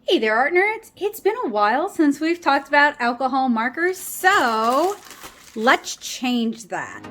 Hey there, art nerds! It's been a while since we've talked about alcohol markers, so let's change that.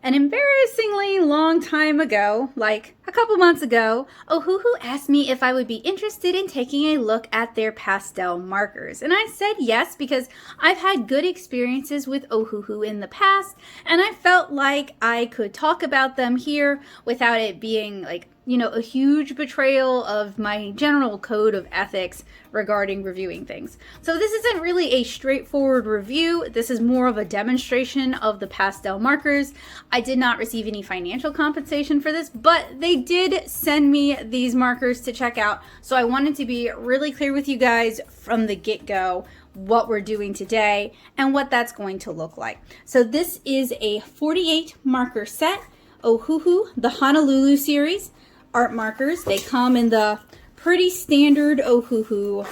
An embarrassingly long time ago, like a couple months ago, Ohuhu asked me if I would be interested in taking a look at their pastel markers. And I said yes because I've had good experiences with Ohuhu in the past, and I felt like I could talk about them here without it being like, a huge betrayal of my general code of ethics regarding reviewing things. So this isn't really a straightforward review. This is more of a demonstration of the pastel markers. I did not receive any financial compensation for this, but they did send me these markers to check out. So I wanted to be really clear with you guys from the get-go what we're doing today and what that's going to look like. So this is a 48 marker set, Ohuhu, the Honolulu series. Art markers. They come in the pretty standard Ohuhu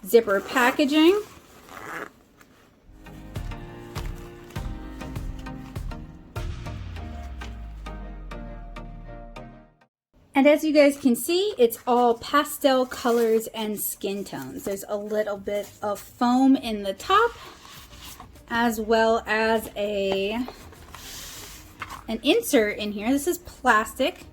zipper packaging. And as you guys can see, it's all pastel colors and skin tones. There's a little bit of foam in the top, as well as an insert in here. This is plastic.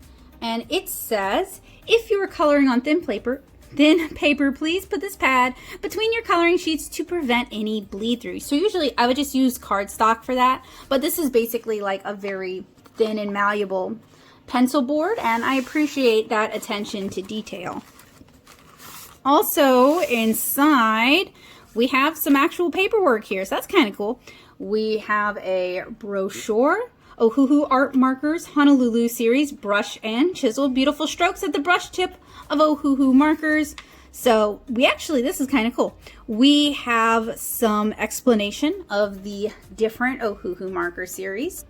And it says, if you are coloring on thin paper, please put this pad between your coloring sheets to prevent any bleed through. So usually I would just use cardstock for that, but this is basically like a very thin and malleable pencil board, and I appreciate that attention to detail. Also inside, we have some actual paperwork here, so that's kind of cool. We have a brochure, Ohuhu Art Markers Honolulu Series Brush and Chisel. Beautiful strokes at the brush tip of Ohuhu markers. So this is kind of cool. We have some explanation of the different Ohuhu marker series.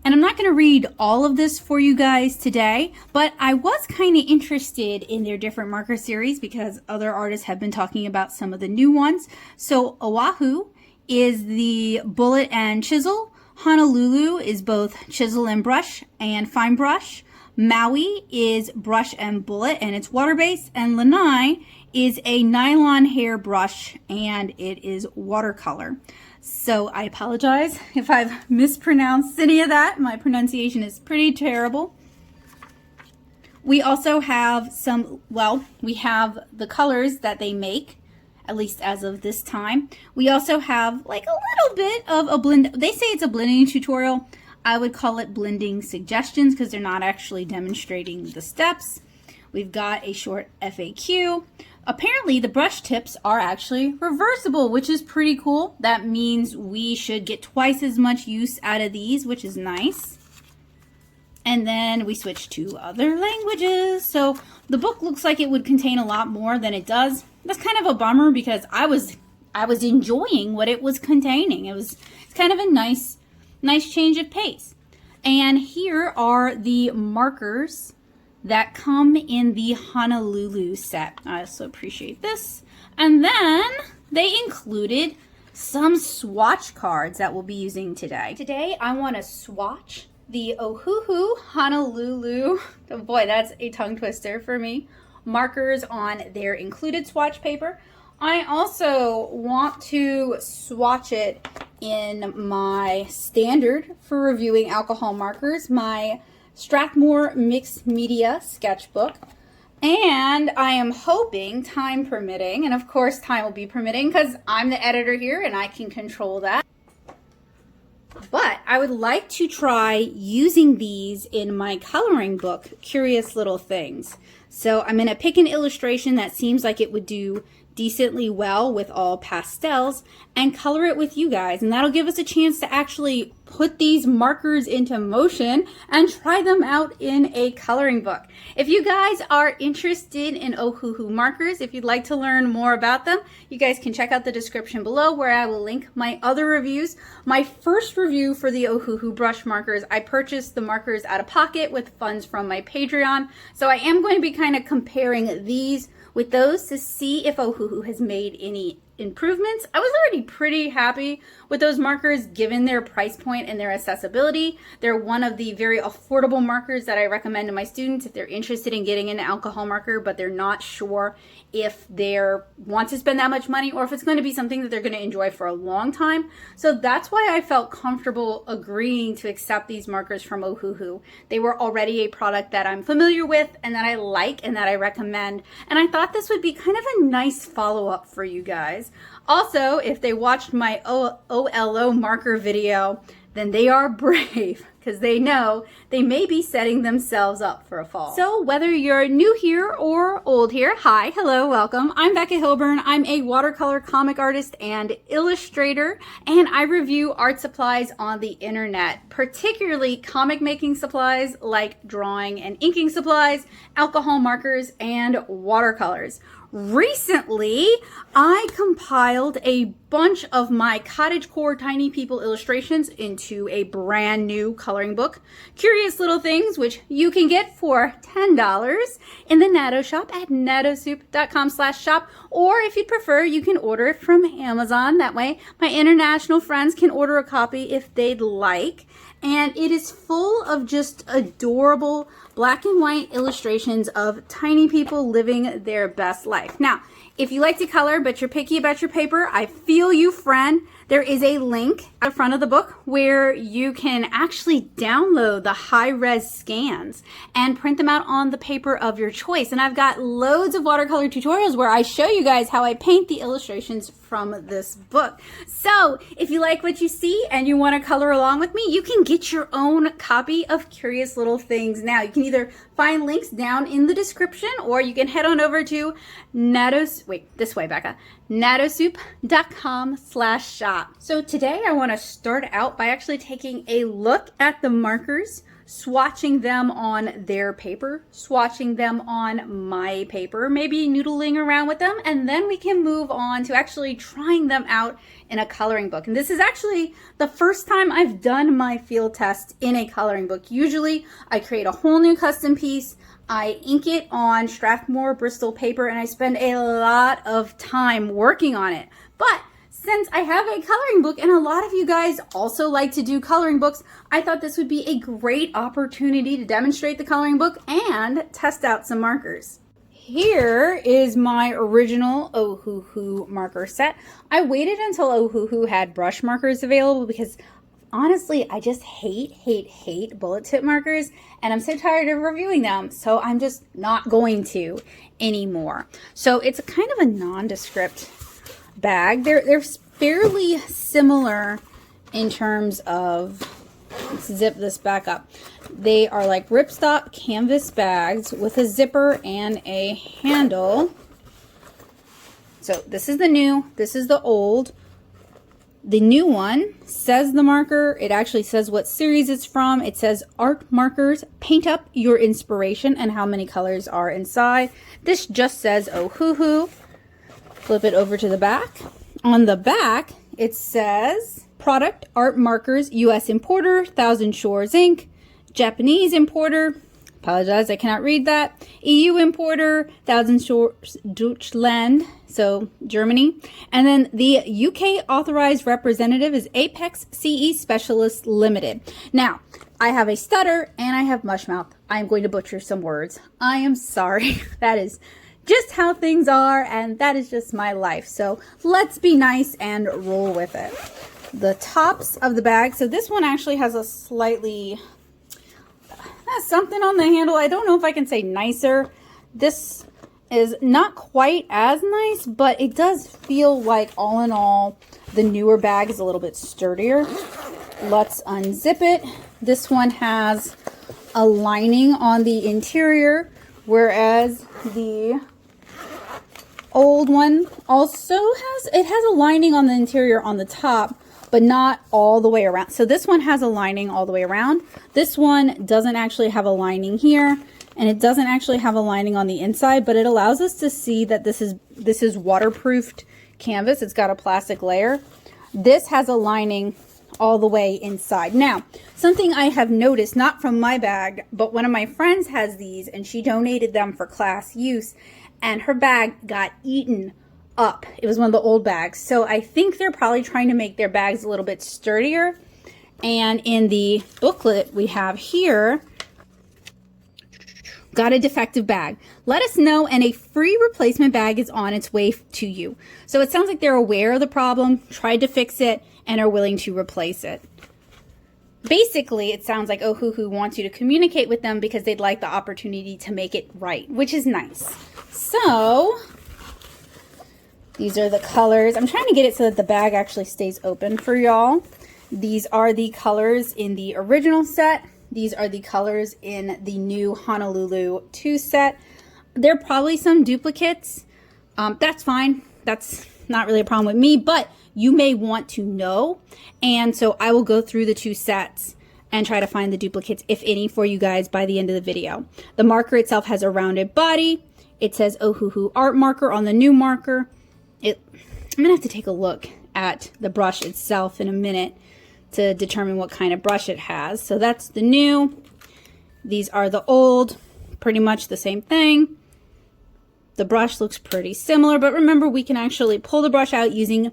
And I'm not going to read all of this for you guys today, but I was kind of interested in their different marker series because other artists have been talking about some of the new ones. So Oahu is the bullet and chisel. Honolulu is both chisel and brush and fine brush. Maui is brush and bullet and it's water-based. And Lanai is a nylon hair brush and it is watercolor. So I apologize if I've mispronounced any of that. My pronunciation is pretty terrible. We also have we have the colors that they make, at least as of this time. We also have like a little bit of a blend. They say it's a blending tutorial. I would call it blending suggestions because they're not actually demonstrating the steps. We've got a short FAQ. Apparently the brush tips are actually reversible, which is pretty cool. That means we should get twice as much use out of these, which is nice. And then we switch to other languages. So the book looks like it would contain a lot more than it does. That's kind of a bummer because I was enjoying what it was containing. It's kind of a nice change of pace. And here are the markers that come in the Honolulu set. I also appreciate this. And then they included some swatch cards that we'll be using today. Today I want to swatch the Ohuhu Honolulu, oh boy, that's a tongue twister for me, markers on their included swatch paper. I also want to swatch it in my standard for reviewing alcohol markers, my Strathmore Mixed Media sketchbook. And I am hoping, time permitting, and of course time will be permitting because I'm the editor here and I can control that. But I would like to try using these in my coloring book, Curious Little Things. So I'm going to pick an illustration that seems like it would do decently well with all pastels and color it with you guys, and that'll give us a chance to actually put these markers into motion and try them out in a coloring book. If you guys are interested in Ohuhu markers, if you'd like to learn more about them, you guys can check out the description below where I will link my other reviews. My first review for the Ohuhu brush markers, I purchased the markers out of pocket with funds from my Patreon, so I am going to be kind of comparing these with those to see if Ohuhu has made any improvements. I was already pretty happy with those markers given their price point and their accessibility. They're one of the very affordable markers that I recommend to my students if they're interested in getting an alcohol marker, but they're not sure if they want to spend that much money or if it's going to be something that they're going to enjoy for a long time. So that's why I felt comfortable agreeing to accept these markers from Ohuhu. They were already a product that I'm familiar with and that I like and that I recommend. And I thought this would be kind of a nice follow-up for you guys. Also, if they watched my OLO marker video, then they are brave because they know they may be setting themselves up for a fall. So whether you're new here or old here, hi, hello, welcome. I'm Becca Hilburn. I'm a watercolor comic artist and illustrator, and I review art supplies on the internet, particularly comic making supplies like drawing and inking supplies, alcohol markers, and watercolors. Recently, I compiled a bunch of my cottagecore tiny people illustrations into a brand new coloring book, Curious Little Things, which you can get for $10 in the Natto shop at nattosoup.com/shop, or if you'd prefer, you can order it from Amazon. That way, my international friends can order a copy if they'd like. And it is full of just adorable black and white illustrations of tiny people living their best life. Now, if you like to color but you're picky about your paper, I feel you, friend. There is a link at the front of the book where you can actually download the high-res scans and print them out on the paper of your choice. And I've got loads of watercolor tutorials where I show you guys how I paint the illustrations from this book. So if you like what you see and you want to color along with me, you can get your own copy of Curious Little Things now. You can either find links down in the description, or you can head on over to nattosoup.com/shop. So today I want to start out by actually taking a look at the markers, swatching them on their paper, swatching them on my paper, maybe noodling around with them, and then we can move on to actually trying them out in a coloring book. And this is actually the first time I've done my field test in a coloring book. Usually I create a whole new custom piece, I ink it on Strathmore Bristol paper, and I spend a lot of time working on it. But since I have a coloring book and a lot of you guys also like to do coloring books, I thought this would be a great opportunity to demonstrate the coloring book and test out some markers. Here is my original Ohuhu marker set. I waited until Ohuhu had brush markers available because honestly, I just hate bullet tip markers, and I'm so tired of reviewing them, so I'm just not going to anymore. So it's a kind of a nondescript bag. They're fairly similar in terms of, let's zip this back up. They are like ripstop canvas bags with a zipper and a handle. So this is the new, this is the old. The new one says the marker. It actually says what series it's from. It says Art Markers, Paint Up Your Inspiration, and how many colors are inside. This just says Ohuhu. Flip it over to the back. On the back, it says Product Art Markers, U.S. Importer, Thousand Shores Inc., Japanese Importer, apologize, I cannot read that, EU Importer, Thousand Shores Deutschland, so Germany, and then the UK Authorized Representative is Apex CE Specialist Limited. Now, I have a stutter and I have mushmouth. I'm going to butcher some words. I am sorry. That is just how things are, and that is just my life. So let's be nice and roll with it. The tops of the bag, so this one actually has a slightly, has something on the handle. I don't know if I can say nicer. This is not quite as nice, but it does feel like all in all, the newer bag is a little bit sturdier. Let's unzip it. This one has a lining on the interior, whereas the old one also has a lining on the interior on the top, but not all the way around. So this one has a lining all the way around. This one doesn't actually have a lining here, and it doesn't actually have a lining on the inside, but it allows us to see that this is waterproofed canvas. It's got a plastic layer. This has a lining all the way inside. Now, something I have noticed, not from my bag, but one of my friends has these, and she donated them for class use, and her bag got eaten up. It was one of the old bags. So I think they're probably trying to make their bags a little bit sturdier. And in the booklet we have here, got a defective bag. Let us know, and a free replacement bag is on its way to you. So it sounds like they're aware of the problem, tried to fix it, and are willing to replace it. Basically, it sounds like Ohuhu wants you to communicate with them because they'd like the opportunity to make it right, which is nice. So these are the colors. I'm trying to get it so that the bag actually stays open for y'all. These are the colors in the original set. These are the colors in the new Honolulu 2 set. There are probably some duplicates. That's fine. That's not really a problem with me, but you may want to know. And so I will go through the 2 sets and try to find the duplicates, if any, for you guys by the end of the video. The marker itself has a rounded body. It says Ohuhu art marker on the new marker. I'm gonna have to take a look at the brush itself in a minute to determine what kind of brush it has. So that's the new. These are the old, pretty much the same thing. The brush looks pretty similar, but remember, we can actually pull the brush out using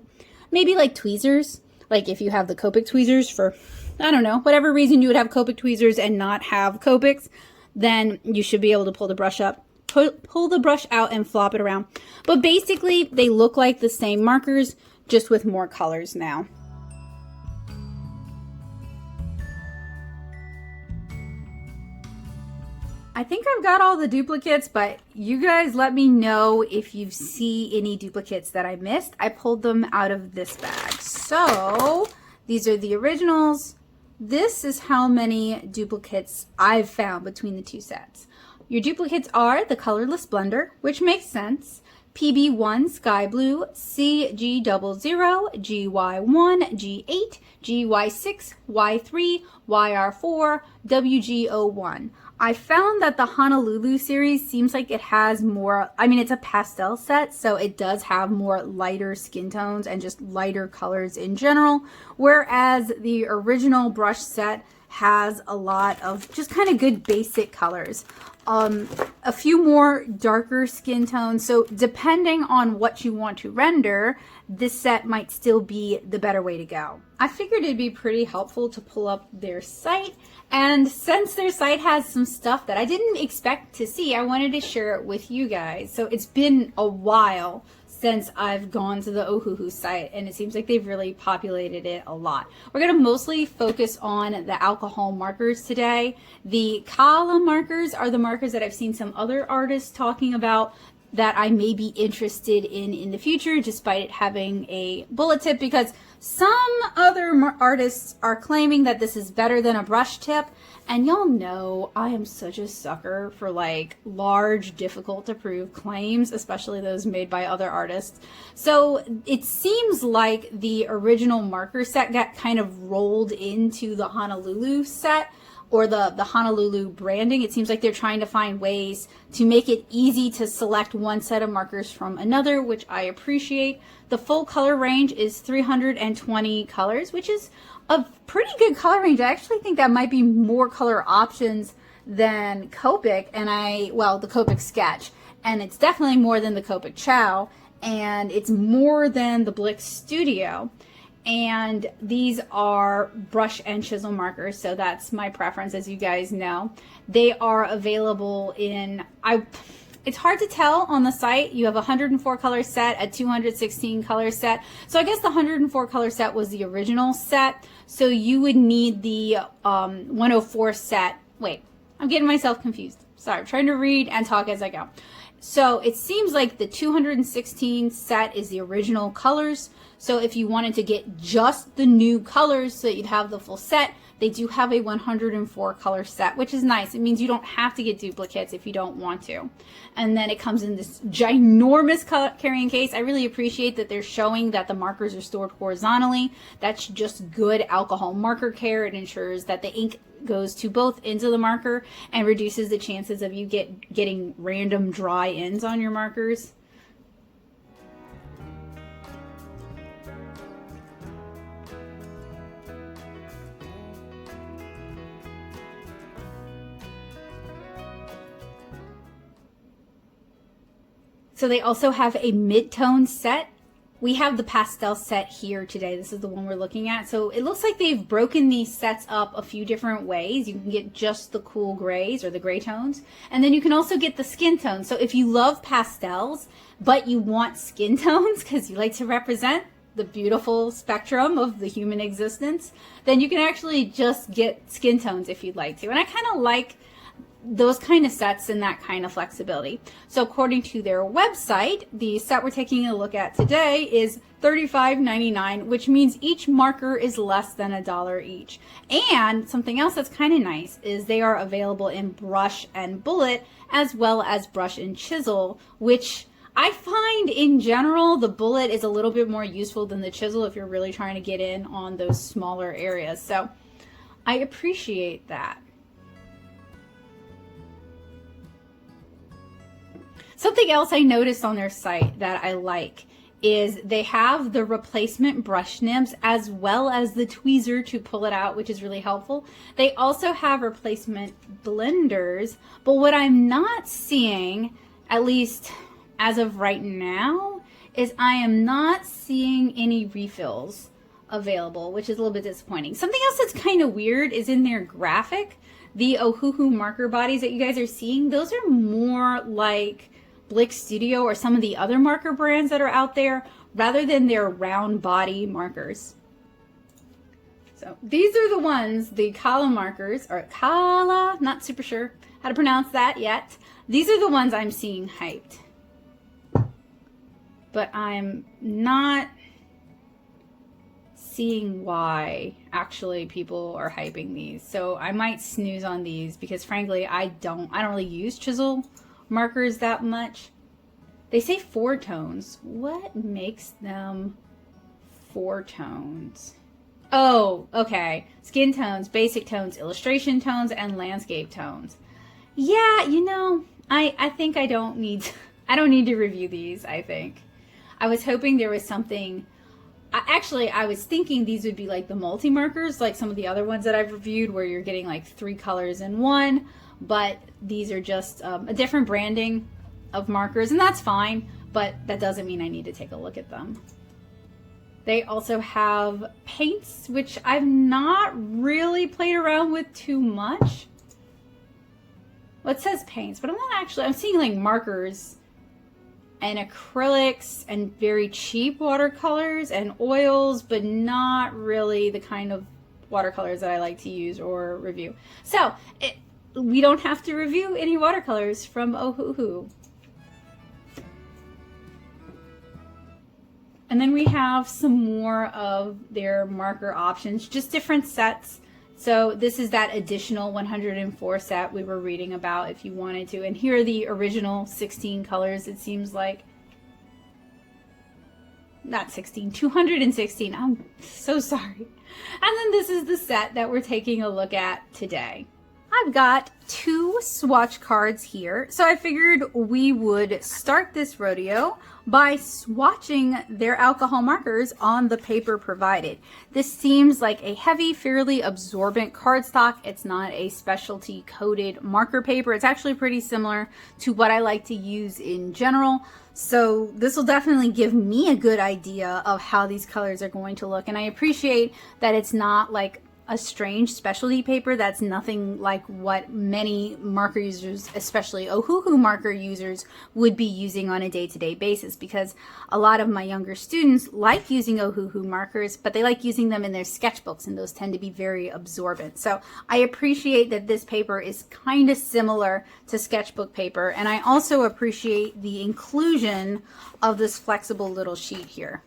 maybe like tweezers. Like if you have the Copic tweezers for, I don't know, whatever reason you would have Copic tweezers and not have Copics, then you should be able to pull the brush up, pull the brush out and flop it around. But basically, they look like the same markers, just with more colors now. I think I've got all the duplicates, but you guys let me know if you see any duplicates that I missed. I pulled them out of this bag. So these are the originals. This is how many duplicates I've found between the 2 sets. Your duplicates are the Colorless Blender, which makes sense, PB1 Sky Blue, CG00, GY1, G8, GY6, Y3, YR4, WG01. I found that the Honolulu series seems like it has more, I mean, it's a pastel set, so it does have more lighter skin tones and just lighter colors in general, whereas the original brush set has a lot of just kind of good basic colors. A few more darker skin tones, so depending on what you want to render, this set might still be the better way to go. I figured it'd be pretty helpful to pull up their site, and since their site has some stuff that I didn't expect to see, I wanted to share it with you guys. So it's been a while since I've gone to the Ohuhu site, and it seems like they've really populated it a lot. We're going to mostly focus on the alcohol markers today. The Kaala markers are the markers that I've seen some other artists talking about that I may be interested in the future, despite it having a bullet tip, because some other artists are claiming that this is better than a brush tip. And y'all know I am such a sucker for like large, difficult to prove claims, especially those made by other artists. So it seems like the original marker set got kind of rolled into the Honolulu set, or the Honolulu branding. It seems like they're trying to find ways to make it easy to select one set of markers from another, which I appreciate. The full color range is 320 colors, which is a pretty good color range. I actually think that might be more color options than Copic, and the Copic Sketch, and it's definitely more than the Copic Chow, and it's more than the Blick Studio. And these are brush and chisel markers, so that's my preference, as you guys know. They are available in, it's hard to tell on the site. You have a 104 color set, a 216 color set. So I guess the 104 color set was the original set. So you would need the 104 set. Wait, I'm getting myself confused. Sorry, I'm trying to read and talk as I go. So it seems like the 216 set is the original colors. So if you wanted to get just the new colors so that you'd have the full set, they do have a 104 color set, which is nice. It means you don't have to get duplicates if you don't want to. And then it comes in this ginormous carrying case. I really appreciate that they're showing that the markers are stored horizontally. That's just good alcohol marker care. It ensures that the ink goes to both ends of the marker and reduces the chances of you getting random dry ends on your markers. So they also have a mid-tone set. We have the pastel set here today. This is the one we're looking at. So it looks like they've broken these sets up a few different ways. You can get just the cool grays or the gray tones. And then you can also get the skin tones. So if you love pastels, but you want skin tones because you like to represent the beautiful spectrum of the human existence, then you can actually just get skin tones if you'd like to. And I kind of like those kind of sets and that kind of flexibility. So according to their website, the set we're taking a look at today is $35.99, which means each marker is less than $1 each. And something else that's kind of nice is they are available in brush and bullet as well as brush and chisel, which I find in general the bullet is a little bit more useful than the chisel if you're really trying to get in on those smaller areas. So I appreciate that. Something else I noticed on their site that I like is they have the replacement brush nibs as well as the tweezer to pull it out, which is really helpful. They also have replacement blenders, but what I'm not seeing, at least as of right now, is I am not seeing any refills available, which is a little bit disappointing. Something else that's kind of weird is in their graphic, the Ohuhu marker bodies that you guys are seeing, those are more like Blick Studio or some of the other marker brands that are out there rather than their round body markers. So these are the ones, the Kaala markers, or Kaala, not super sure how to pronounce that yet. These are the ones I'm seeing hyped. But I'm not seeing why actually people are hyping these. So I might snooze on these because frankly, I don't really use chisel markers that much. They say 4 tones. What makes them 4 tones? Oh, okay. Skin tones, basic tones, illustration tones, and landscape tones. Yeah, you know, I think I don't need to review these, I think. I was hoping there was something. Actually, I was thinking these would be like the multi-markers, like some of the other ones that I've reviewed where you're getting like 3 colors in one. But these are just a different branding of markers, and that's fine, but that doesn't mean I need to take a look at them. They also have paints, which I've not really played around with too much. Well, it says paints, but I'm seeing like markers and acrylics and very cheap watercolors and oils, but not really the kind of watercolors that I like to use or review. So we don't have to review any watercolors from Ohuhu. And then we have some more of their marker options, just different sets. So this is that additional 104 set we were reading about if you wanted to. And here are the original 16 colors, it seems like. Not 16, 216. I'm so sorry. And then this is the set that we're taking a look at today. I've got 2 swatch cards here, so I figured we would start this rodeo by swatching their alcohol markers on the paper provided. This seems like a heavy, fairly absorbent cardstock. It's not a specialty coated marker paper. It's actually pretty similar to what I like to use in general. So this will definitely give me a good idea of how these colors are going to look. And I appreciate that it's not like a strange specialty paper. That's nothing like what many marker users, especially Ohuhu marker users, would be using on a day-to-day basis, because a lot of my younger students like using Ohuhu markers, but they like using them in their sketchbooks, and those tend to be very absorbent. So I appreciate that this paper is kind of similar to sketchbook paper, and I also appreciate the inclusion of this flexible little sheet here.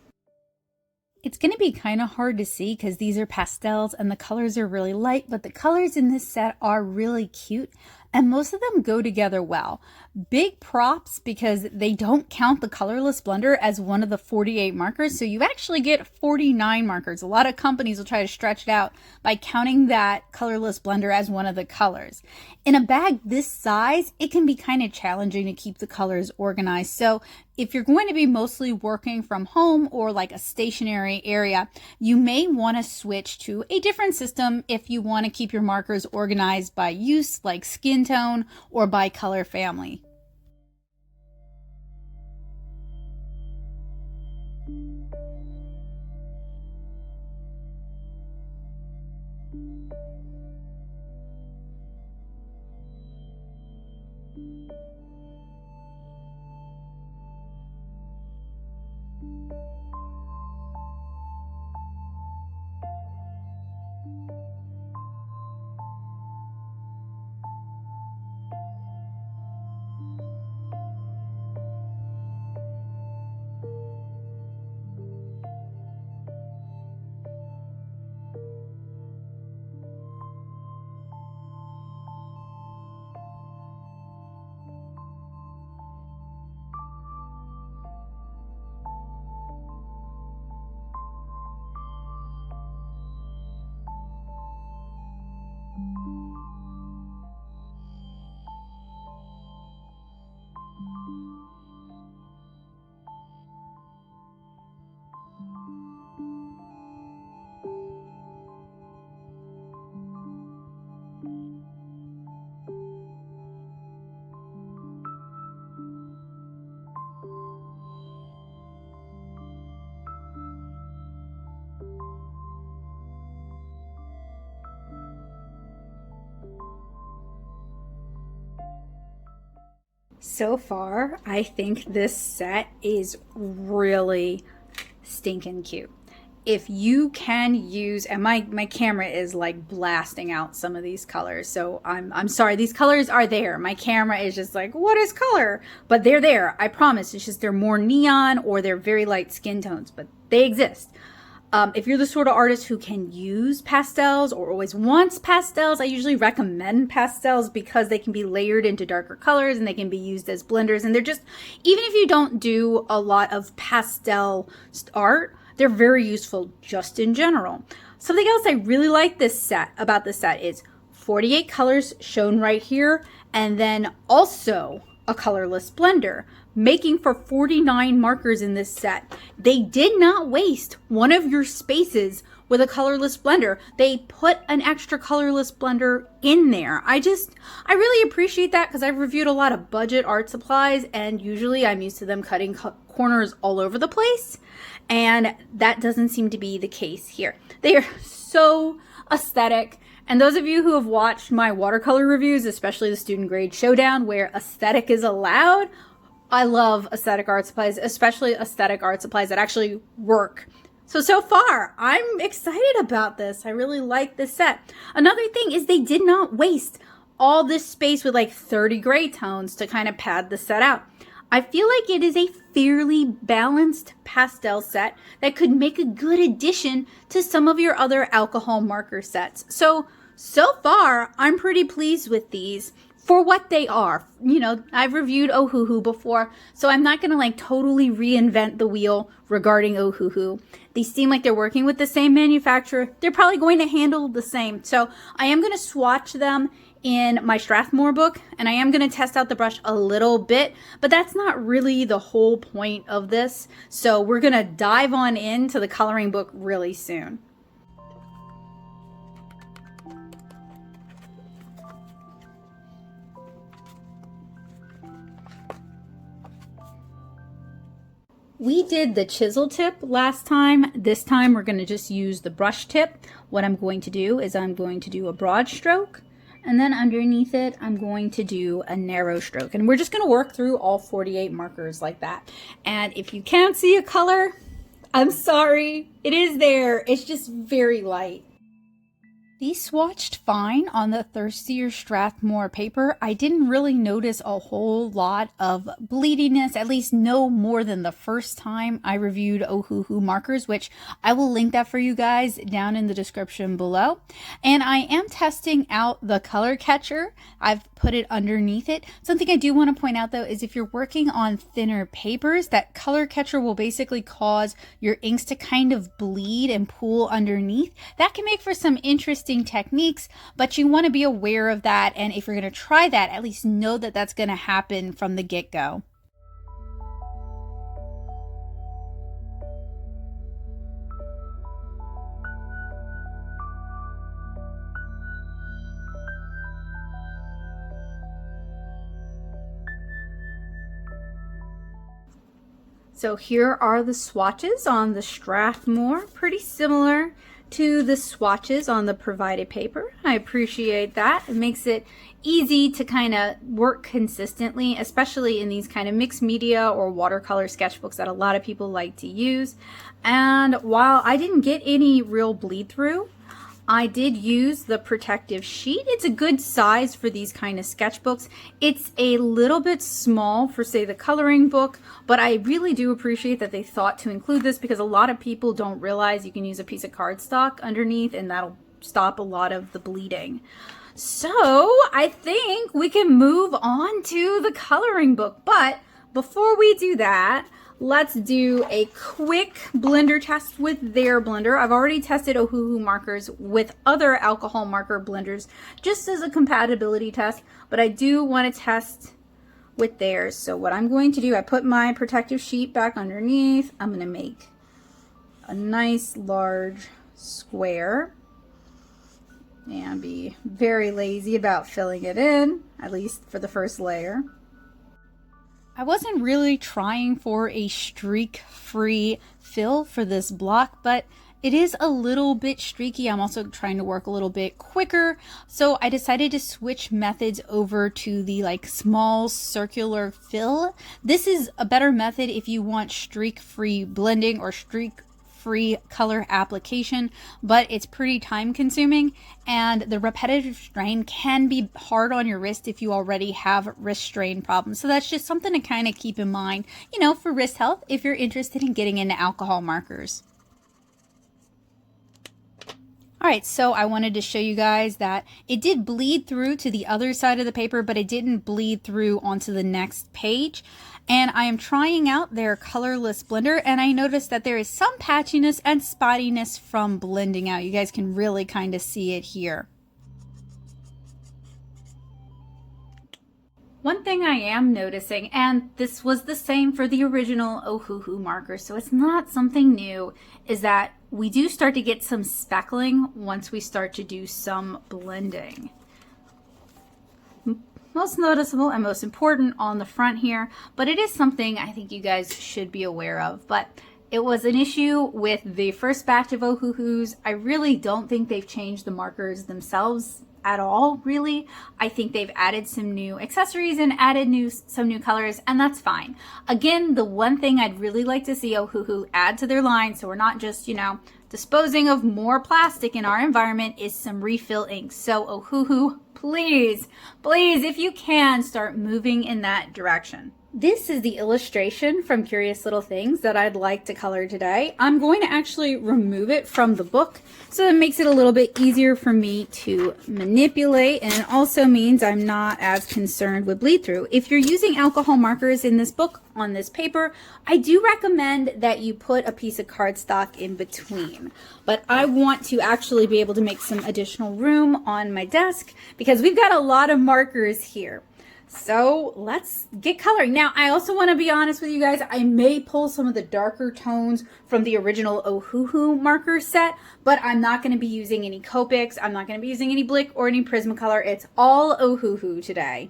It's going to be kind of hard to see because these are pastels and the colors are really light, but the colors in this set are really cute and most of them go together well. Big props because they don't count the Colorless Blender as one of the 48 markers, so you actually get 49 markers. A lot of companies will try to stretch it out by counting that Colorless Blender as one of the colors. In a bag this size, it can be kind of challenging to keep the colors organized. So if you're going to be mostly working from home or like a stationary area, you may want to switch to a different system if you want to keep your markers organized by use, like skin tone, or by color family. So far, I think this set is really stinking cute. If you can use, and my camera is like blasting out some of these colors, so I'm sorry, these colors are there. My camera is just like, what is color? But they're there, I promise. It's just they're more neon or they're very light skin tones, but they exist. If you're the sort of artist who can use pastels or always wants pastels, I usually recommend pastels because they can be layered into darker colors and they can be used as blenders. And they're just, even if you don't do a lot of pastel art, they're very useful just in general. Something else I really like about this set is 48 colors shown right here, and then also a colorless blender, making for 49 markers in this set. They did not waste one of your spaces with a colorless blender. They put an extra colorless blender in there. I really appreciate that because I've reviewed a lot of budget art supplies and usually I'm used to them cutting corners all over the place, and that doesn't seem to be the case here. They are so aesthetic. And those of you who have watched my watercolor reviews, especially the Student Grade Showdown, where aesthetic is allowed, I love aesthetic art supplies, especially aesthetic art supplies that actually work. So far, I'm excited about this. I really like this set. Another thing is they did not waste all this space with like 30 gray tones to kind of pad the set out. I feel like it is a fairly balanced pastel set that could make a good addition to some of your other alcohol marker sets. So far, I'm pretty pleased with these for what they are. You know, I've reviewed Ohuhu before, so I'm not going to like totally reinvent the wheel regarding Ohuhu. They seem like they're working with the same manufacturer. They're probably going to handle the same. So I am going to swatch them in my Strathmore book, and I am going to test out the brush a little bit, but that's not really the whole point of this. So we're going to dive on into the coloring book really soon. We did the chisel tip last time. This time we're going to just use the brush tip. What I'm going to do is I'm going to do a broad stroke, and then underneath it I'm going to do a narrow stroke. And we're just going to work through all 48 markers like that. And if you can't see a color, I'm sorry. It is there. It's just very light. These swatched fine on the Thirstier Strathmore paper. I didn't really notice a whole lot of bleediness, at least no more than the first time I reviewed Ohuhu markers, which I will link that for you guys down in the description below. And I am testing out the color catcher. I've put it underneath it. Something I do want to point out though is if you're working on thinner papers, that color catcher will basically cause your inks to kind of bleed and pool underneath. That can make for some interesting techniques, but you want to be aware of that, and if you're going to try that, at least know that that's going to happen from the get-go. So here are the swatches on the Strathmore, pretty similar to the swatches on the provided paper. I appreciate that. It makes it easy to kind of work consistently, especially in these kind of mixed media or watercolor sketchbooks that a lot of people like to use. And while I didn't get any real bleed through, I did use the protective sheet. It's a good size for these kind of sketchbooks. It's a little bit small for, say, the coloring book, but I really do appreciate that they thought to include this, because a lot of people don't realize you can use a piece of cardstock underneath and that'll stop a lot of the bleeding. So I think we can move on to the coloring book, but before we do that, let's do a quick blender test with their blender. I've already tested Ohuhu markers with other alcohol marker blenders just as a compatibility test, but I do want to test with theirs. So what I'm going to do, I put my protective sheet back underneath. I'm going to make a nice large square and be very lazy about filling it in, at least for the first layer. I wasn't really trying for a streak-free fill for this block, but it is a little bit streaky. I'm also trying to work a little bit quicker, so I decided to switch methods over to the small circular fill. This is a better method if you want streak-free blending or streak-free color application, but it's pretty time consuming, and the repetitive strain can be hard on your wrist if you already have wrist strain problems. So that's just something to kind of keep in mind, for wrist health if you're interested in getting into alcohol markers. All right, so I wanted to show you guys that it did bleed through to the other side of the paper, but it didn't bleed through onto the next page. And I am trying out their Colorless Blender, and I noticed that there is some patchiness and spottiness from blending out. You guys can really kind of see it here. One thing I am noticing, and this was the same for the original Ohuhu marker, so it's not something new, is that we do start to get some speckling once we start to do some blending. Most noticeable and most important on the front here, but it is something I think you guys should be aware of. But it was an issue with the first batch of Ohuhus. I really don't think they've changed the markers themselves at all, really. I think they've added some new accessories and added some new colors, and that's fine. Again, the one thing I'd really like to see Ohuhu add to their line, so we're not just, disposing of more plastic in our environment, is some refill ink. So Ohuhu, please, if you can, start moving in that direction. This is the illustration from Curious Little Things that I'd like to color today. I'm going to actually remove it from the book, so it makes it a little bit easier for me to manipulate, and it also means I'm not as concerned with bleed through. If you're using alcohol markers in this book on this paper, I do recommend that you put a piece of cardstock in between. But I want to actually be able to make some additional room on my desk because we've got a lot of markers here. So let's get coloring. Now, I also want to be honest with you guys. I may pull some of the darker tones from the original Ohuhu marker set, but I'm not going to be using any Copics. I'm not going to be using any Blick or any Prismacolor. It's all Ohuhu today.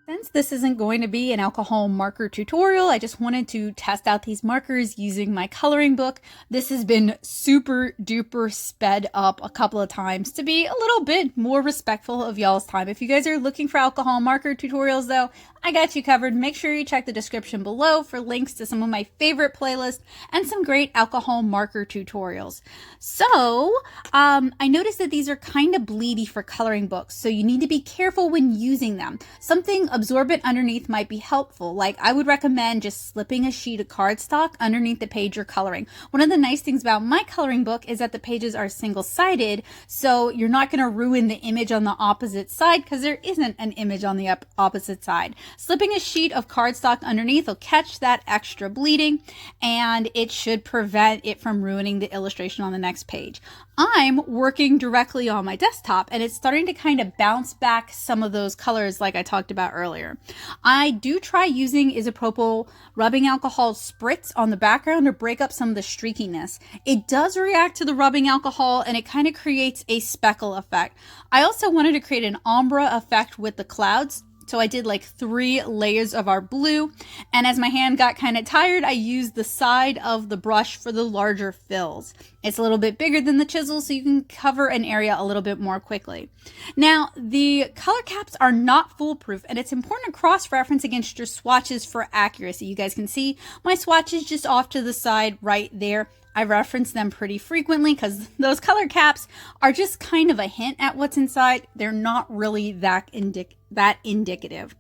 Since this isn't going to be an alcohol marker tutorial, I just wanted to test out these markers using my coloring book. This has been super duper sped up a couple of times to be a little bit more respectful of y'all's time. If you guys are looking for alcohol marker tutorials though, I got you covered. Make sure you check the description below for links to some of my favorite playlists and some great alcohol marker tutorials. So I noticed that these are kind of bleedy for coloring books, so you need to be careful when using them. Something absorbent underneath might be helpful. Like I would recommend just slipping a sheet of cardstock underneath the page you're coloring. One of the nice things about my coloring book is that the pages are single-sided, so you're not going to ruin the image on the opposite side because there isn't an image on the opposite side. Slipping a sheet of cardstock underneath will catch that extra bleeding, and it should prevent it from ruining the illustration on the next page. I'm working directly on my desktop, and it's starting to kind of bounce back some of those colors like I talked about earlier. I do try using isopropyl rubbing alcohol spritz on the background to break up some of the streakiness. It does react to the rubbing alcohol, and it kind of creates a speckle effect. I also wanted to create an ombre effect with the clouds. So I did like 3 layers of our blue, and as my hand got kind of tired, I used the side of the brush for the larger fills. It's a little bit bigger than the chisel, so you can cover an area a little bit more quickly. Now, the color caps are not foolproof, and it's important to cross-reference against your swatches for accuracy. You guys can see my swatch is just off to the side right there. I reference them pretty frequently because those color caps are just kind of a hint at what's inside. They're not really that indicative.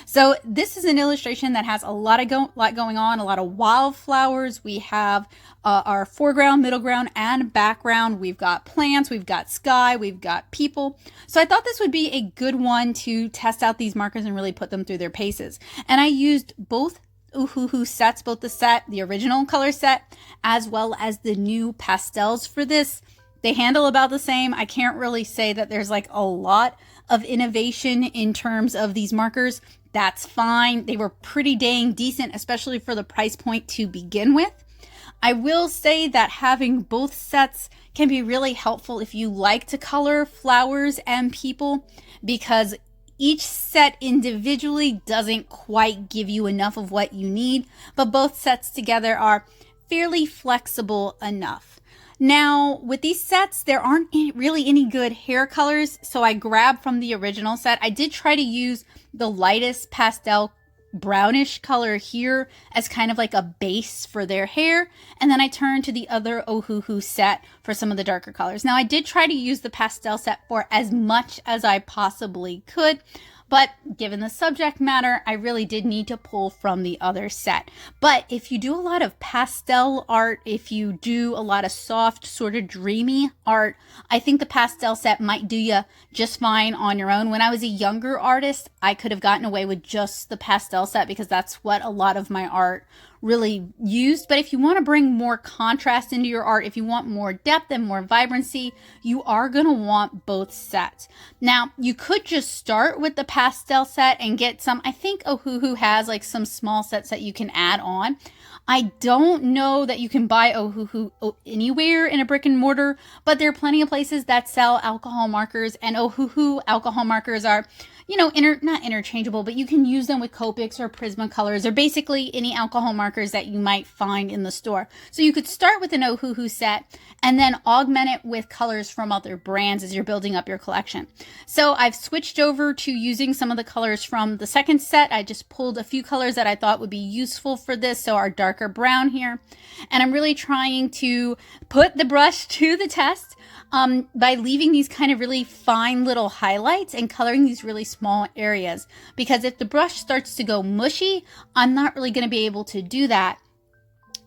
So this is an illustration that has a lot going on, a lot of wildflowers. We have our foreground, middle ground, and background. We've got plants, we've got sky, we've got people. So I thought this would be a good one to test out these markers and really put them through their paces. And I used both Ohuhu sets, both the original color set, as well as the new pastels for this. They handle about the same. I can't really say that there's like a lot of innovation in terms of these markers. That's fine. They were pretty dang decent, especially for the price point to begin with. I will say that having both sets can be really helpful if you like to color flowers and people, because each set individually doesn't quite give you enough of what you need, but both sets together are fairly flexible enough. Now, with these sets, there aren't really any good hair colors, so I grabbed from the original set. I did try to use the lightest pastel brownish color here as kind of like a base for their hair, and then I turned to the other Ohuhu set for some of the darker colors. Now, I did try to use the pastel set for as much as I possibly could, but given the subject matter, I really did need to pull from the other set. But if you do a lot of pastel art, if you do a lot of soft, sort of dreamy art, I think the pastel set might do you just fine on your own. When I was a younger artist, I could have gotten away with just the pastel set because that's what a lot of my art really used. But if you want to bring more contrast into your art, if you want more depth and more vibrancy, you are going to want both sets. Now, you could just start with the pastel set and get some. I think Ohuhu has like some small sets that you can add on. I don't know that you can buy Ohuhu anywhere in a brick and mortar, but there are plenty of places that sell alcohol markers, and Ohuhu alcohol markers are, you know, not interchangeable, but you can use them with Copics or Prismacolors or basically any alcohol markers that you might find in the store. So you could start with an Ohuhu set and then augment it with colors from other brands as you're building up your collection. So I've switched over to using some of the colors from the second set. I just pulled a few colors that I thought would be useful for this. So our darker brown here. And I'm really trying to put the brush to the test by leaving these kind of really fine little highlights and coloring these really small areas. Because if the brush starts to go mushy, I'm not really going to be able to do that.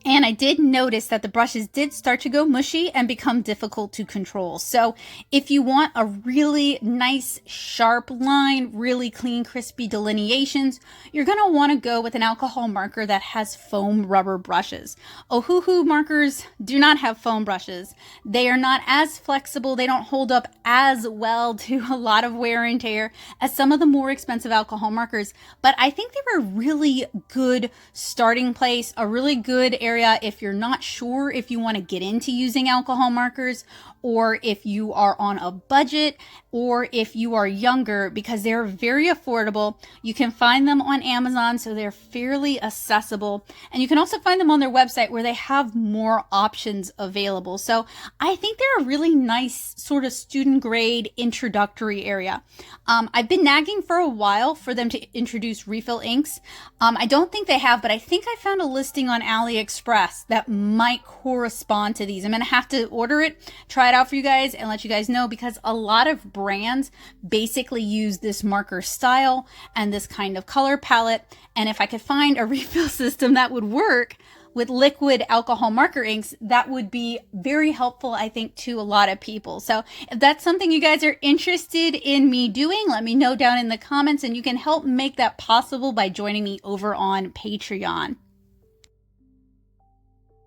And I did notice that the brushes did start to go mushy and become difficult to control. So if you want a really nice sharp line, really clean, crispy delineations, you're going to want to go with an alcohol marker that has foam rubber brushes. Ohuhu markers do not have foam brushes. They are not as flexible. They don't hold up as well to a lot of wear and tear as some of the more expensive alcohol markers. But I think they were a really good starting place, a really good area if you're not sure if you want to get into using alcohol markers, or if you are on a budget, or if you are younger, because they're very affordable. You can find them on Amazon, so they're fairly accessible. And you can also find them on their website where they have more options available. So I think they're a really nice sort of student grade introductory area. I've been nagging for a while for them to introduce refill inks. I don't think they have, but I think I found a listing on AliExpress that might correspond to these. I'm going to have to order it, try it out for you guys, and let you guys know, because a lot of brands basically use this marker style and this kind of color palette. And if I could find a refill system that would work with liquid alcohol marker inks, that would be very helpful, I think, to a lot of people. So if that's something you guys are interested in me doing, let me know down in the comments, and you can help make that possible by joining me over on Patreon.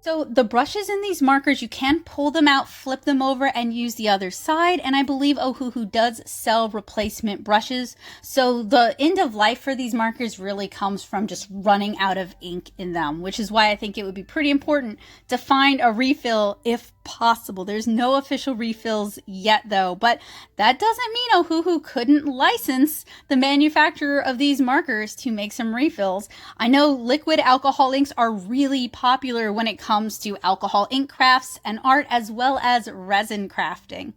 So the brushes in these markers, you can pull them out, flip them over, and use the other side. And I believe Ohuhu does sell replacement brushes. So the end of life for these markers really comes from just running out of ink in them, which is why I think it would be pretty important to find a refill if possible. There's no official refills yet though, but that doesn't mean Ohuhu couldn't license the manufacturer of these markers to make some refills. I know liquid alcohol inks are really popular when it comes to alcohol ink crafts and art, as well as resin crafting.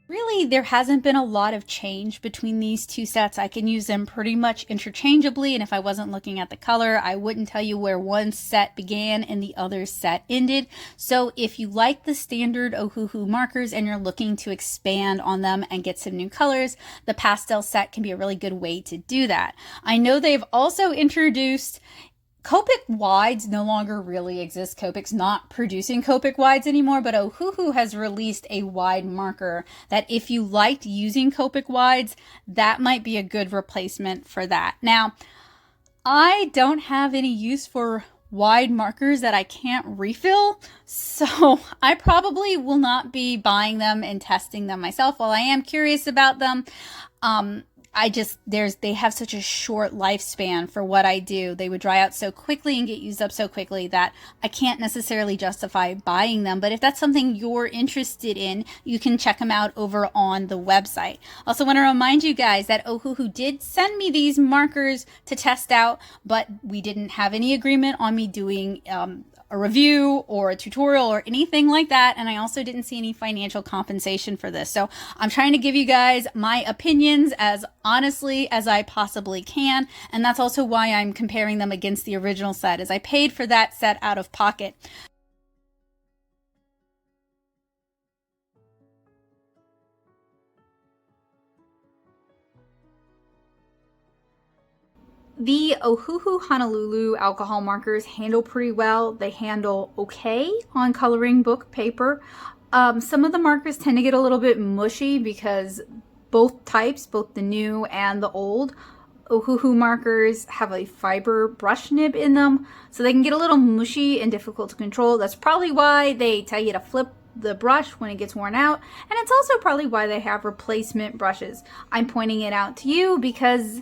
Really, there hasn't been a lot of change between these two sets. I can use them pretty much interchangeably, and if I wasn't looking at the color, I wouldn't tell you where one set began and the other set ended. So if you like the standard Ohuhu markers and you're looking to expand on them and get some new colors, the pastel set can be a really good way to do that. I know they've also introduced Copic wides. No longer really exist. Copic's not producing Copic wides anymore, but Ohuhu has released a wide marker that if you liked using Copic wides, that might be a good replacement for that. Now, I don't have any use for wide markers that I can't refill, so I probably will not be buying them and testing them myself. While I am curious about them, they have such a short lifespan for what I do. They would dry out so quickly and get used up so quickly that I can't necessarily justify buying them. But if that's something you're interested in, you can check them out over on the website. Also want to remind you guys that Ohuhu did send me these markers to test out, but we didn't have any agreement on me doing a review or a tutorial or anything like that, and I also didn't see any financial compensation for this. So I'm trying to give you guys my opinions as honestly as I possibly can, and that's also why I'm comparing them against the original set, as I paid for that set out of pocket. The Ohuhu Honolulu alcohol markers handle pretty well. They handle okay on coloring book paper. Some of the markers tend to get a little bit mushy because both types, both the new and the old Ohuhu markers, have a fiber brush nib in them, so they can get a little mushy and difficult to control. That's probably why they tell you to flip the brush when it gets worn out, and it's also probably why they have replacement brushes. I'm pointing it out to you because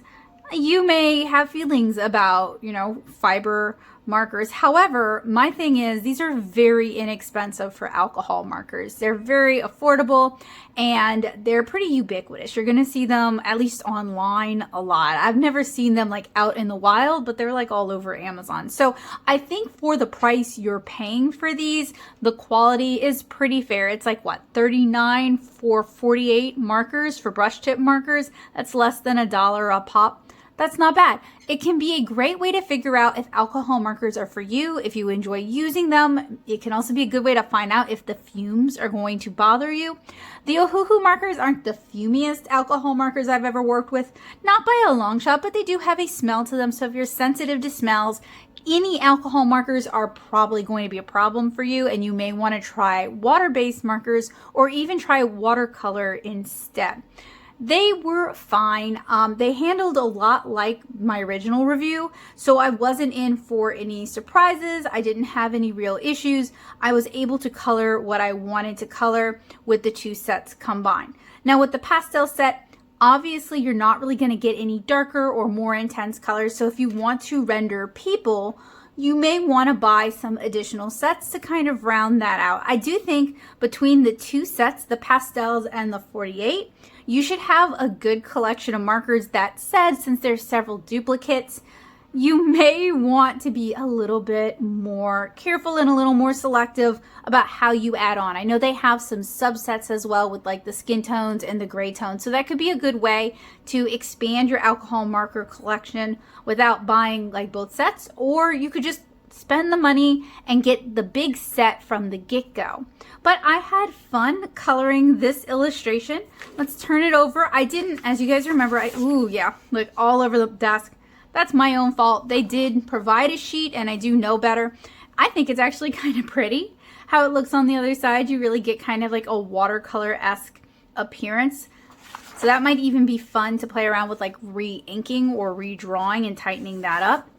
you may have feelings about, fiber markers. However, my thing is, these are very inexpensive for alcohol markers. They're very affordable and they're pretty ubiquitous. You're going to see them at least online a lot. I've never seen them like out in the wild, but they're like all over Amazon. So I think for the price you're paying for these, the quality is pretty fair. It's like what, $39 for 48 markers for brush tip markers? That's less than $1 a pop. That's not bad. It can be a great way to figure out if alcohol markers are for you, if you enjoy using them. It can also be a good way to find out if the fumes are going to bother you. The Ohuhu markers aren't the fumiest alcohol markers I've ever worked with, not by a long shot, but they do have a smell to them. So if you're sensitive to smells, any alcohol markers are probably going to be a problem for you, and you may want to try water-based markers or even try watercolor instead. They were fine. They handled a lot like my original review, so I wasn't in for any surprises. I didn't have any real issues. I was able to color what I wanted to color with the two sets combined. Now with the pastel set, obviously you're not really going to get any darker or more intense colors, so if you want to render people, you may want to buy some additional sets to kind of round that out. I do think between the two sets, the pastels and the 48, you should have a good collection of markers. That said, since there's several duplicates, you may want to be a little bit more careful and a little more selective about how you add on. I know they have some subsets as well with like the skin tones and the gray tones, so that could be a good way to expand your alcohol marker collection without buying like both sets, or you could just spend the money and get the big set from the get-go. But I had fun coloring this illustration. Let's turn it over. I didn't, as you guys remember, look all over the desk. That's my own fault. They did provide a sheet and I do know better. I think it's actually kind of pretty how it looks on the other side. You really get kind of like a watercolor-esque appearance. So that might even be fun to play around with, like re-inking or redrawing and tightening that up.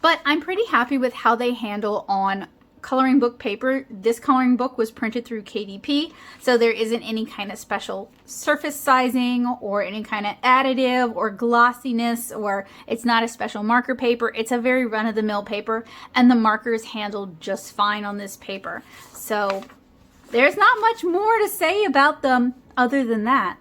But I'm pretty happy with how they handle on coloring book paper. This coloring book was printed through KDP, so there isn't any kind of special surface sizing or any kind of additive or glossiness, or it's not a special marker paper. It's a very run-of-the-mill paper, and the markers handled just fine on this paper. So there's not much more to say about them other than that.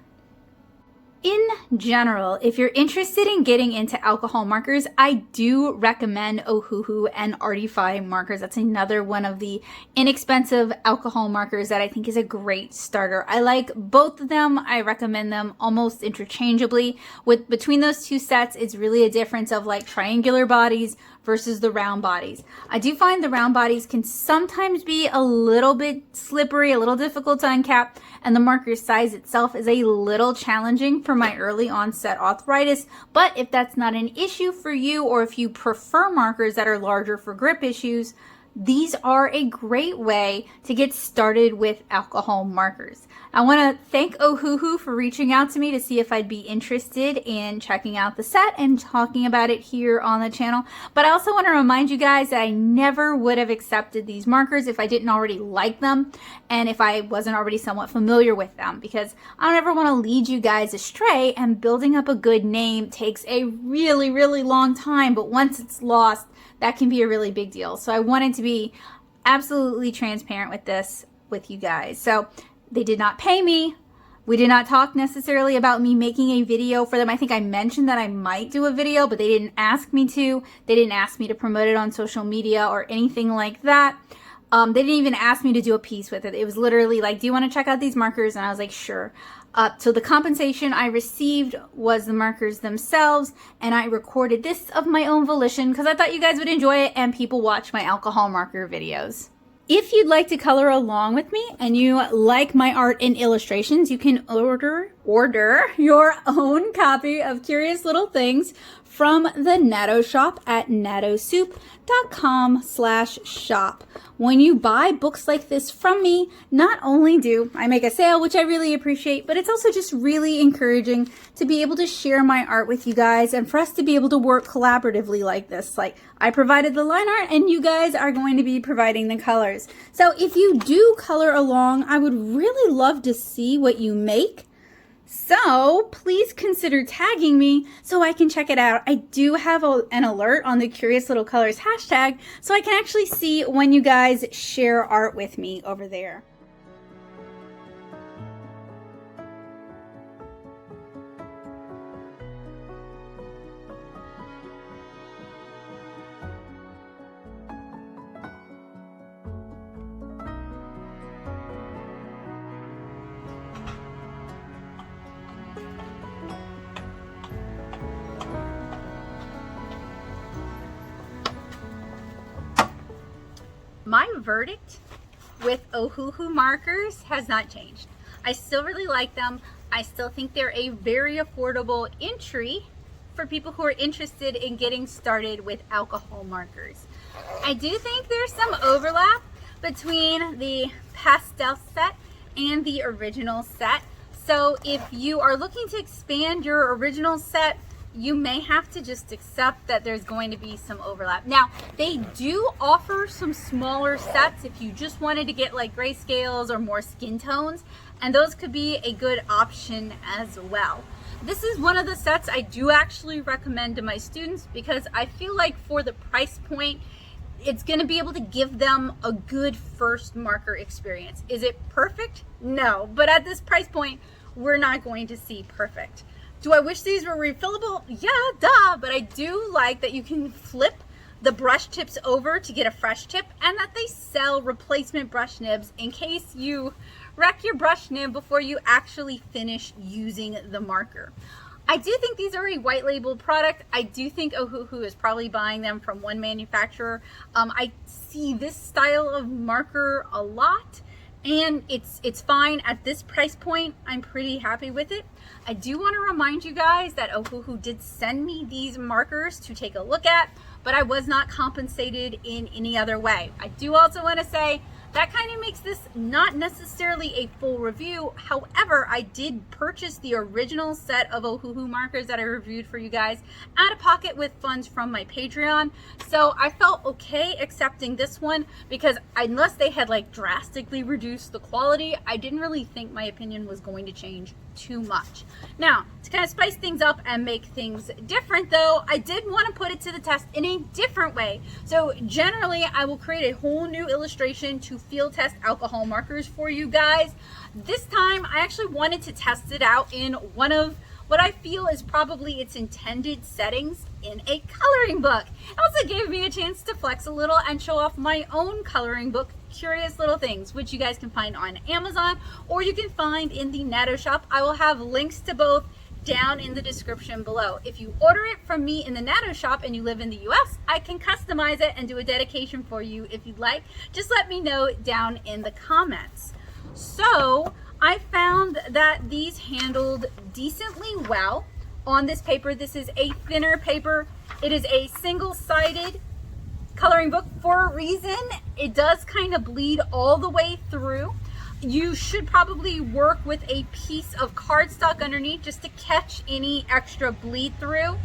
In general, if you're interested in getting into alcohol markers, I do recommend Ohuhu and Artify markers. That's another one of the inexpensive alcohol markers that I think is a great starter. I like both of them. I recommend them almost interchangeably. Between those two sets, it's really a difference of like triangular bodies versus the round bodies. I do find the round bodies can sometimes be a little bit slippery, a little difficult to uncap, and the marker size itself is a little challenging for my early onset arthritis. But if that's not an issue for you, or if you prefer markers that are larger for grip issues, these are a great way to get started with alcohol markers. I want to thank Ohuhu for reaching out to me to see if I'd be interested in checking out the set and talking about it here on the channel. But I also want to remind you guys that I never would have accepted these markers if I didn't already like them and if I wasn't already somewhat familiar with them, because I don't ever want to lead you guys astray, and building up a good name takes a really, really long time, but once it's lost, that can be a really big deal. So I wanted to be absolutely transparent with this with you guys. So they did not pay me. We did not talk necessarily about me making a video for them. I think I mentioned that I might do a video, but they didn't ask me to. They didn't ask me to promote it on social media or anything like that. They didn't even ask me to do a piece with it. It was literally like, do you want to check out these markers? And I was like, sure. So the compensation I received was the markers themselves, and I recorded this of my own volition because I thought you guys would enjoy it and people watch my alcohol marker videos. If you'd like to color along with me and you like my art and illustrations, you can order your own copy of Curious Little Things from the Natto shop at nattosoup.com/shop. When you buy books like this from me, not only do I make a sale, which I really appreciate, but it's also just really encouraging to be able to share my art with you guys and for us to be able to work collaboratively like this. Like, I provided the line art and you guys are going to be providing the colors. So if you do color along, I would really love to see what you make. So please consider tagging me so I can check it out. I do have an alert on the Curious Little Colors hashtag, so I can actually see when you guys share art with me over there. My verdict with Ohuhu markers has not changed. I still really like them. I still think they're a very affordable entry for people who are interested in getting started with alcohol markers. I do think there's some overlap between the Pastel set and the original set. So if you are looking to expand your original set, you may have to just accept that there's going to be some overlap. Now, they do offer some smaller sets if you just wanted to get like grayscales or more skin tones, and those could be a good option as well. This is one of the sets I do actually recommend to my students because I feel like for the price point, it's going to be able to give them a good first marker experience. Is it perfect? No, but at this price point, we're not going to see perfect. Do I wish these were refillable? Yeah, duh, but I do like that you can flip the brush tips over to get a fresh tip, and that they sell replacement brush nibs in case you wreck your brush nib before you actually finish using the marker. I do think these are a white label product. I do think Ohuhu is probably buying them from one manufacturer. I see this style of marker a lot, and it's fine at this price point. I'm pretty happy with it. I do want to remind you guys that Ohuhu did send me these markers to take a look at, but I was not compensated in any other way. I do also want to say that kind of makes this not necessarily a full review. However, I did purchase the original set of Ohuhu markers that I reviewed for you guys out of pocket with funds from my Patreon. So I felt okay accepting this one because unless they had like drastically reduced the quality, I didn't really think my opinion was going to change too much. Now, to kind of spice things up and make things different though, I did want to put it to the test in a different way. So generally, I will create a whole new illustration to field test alcohol markers for you guys. This time, I actually wanted to test it out in one of what I feel is probably its intended settings in a coloring book. It also gave me a chance to flex a little and show off my own coloring book, Curious Little Things, which you guys can find on Amazon or you can find in the Natto shop. I will have links to both down in the description below. If you order it from me in the Natto shop and you live in the US, I can customize it and do a dedication for you if you'd like. Just let me know down in the comments. So I found that these handled decently well on this paper. This is a thinner paper. It is a single-sided coloring book for a reason. It does kind of bleed all the way through. You should probably work with a piece of cardstock underneath just to catch any extra bleed through.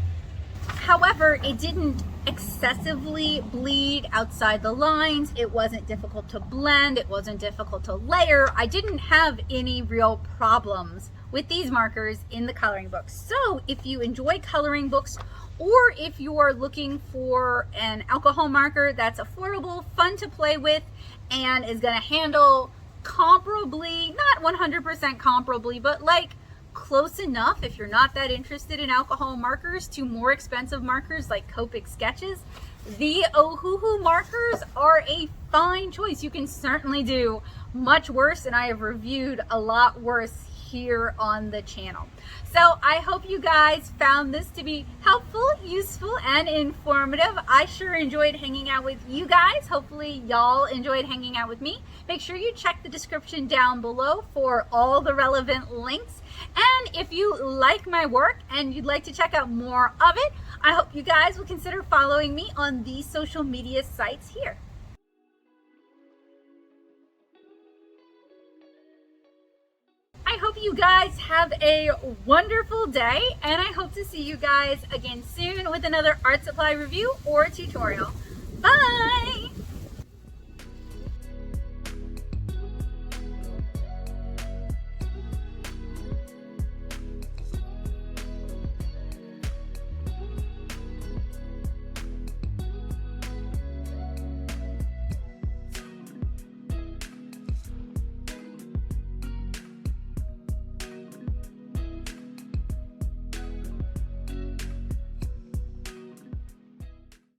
However, it didn't excessively bleed outside the lines. It wasn't difficult to blend. It wasn't difficult to layer. I didn't have any real problems with these markers in the coloring book. So if you enjoy coloring books, or if you are looking for an alcohol marker that's affordable, fun to play with, and is going to handle comparably, not 100% comparably, but like close enough if you're not that interested in alcohol markers to more expensive markers like Copic sketches, the Ohuhu markers are a fine choice. You can certainly do much worse, and I have reviewed a lot worse here on the channel. So I hope you guys found this to be helpful, useful, and informative. I sure enjoyed hanging out with you guys. Hopefully y'all enjoyed hanging out with me. Make sure you check the description down below for all the relevant links. And if you like my work and you'd like to check out more of it, I hope you guys will consider following me on these social media sites here. I hope you guys have a wonderful day, and I hope to see you guys again soon with another art supply review or tutorial. Bye!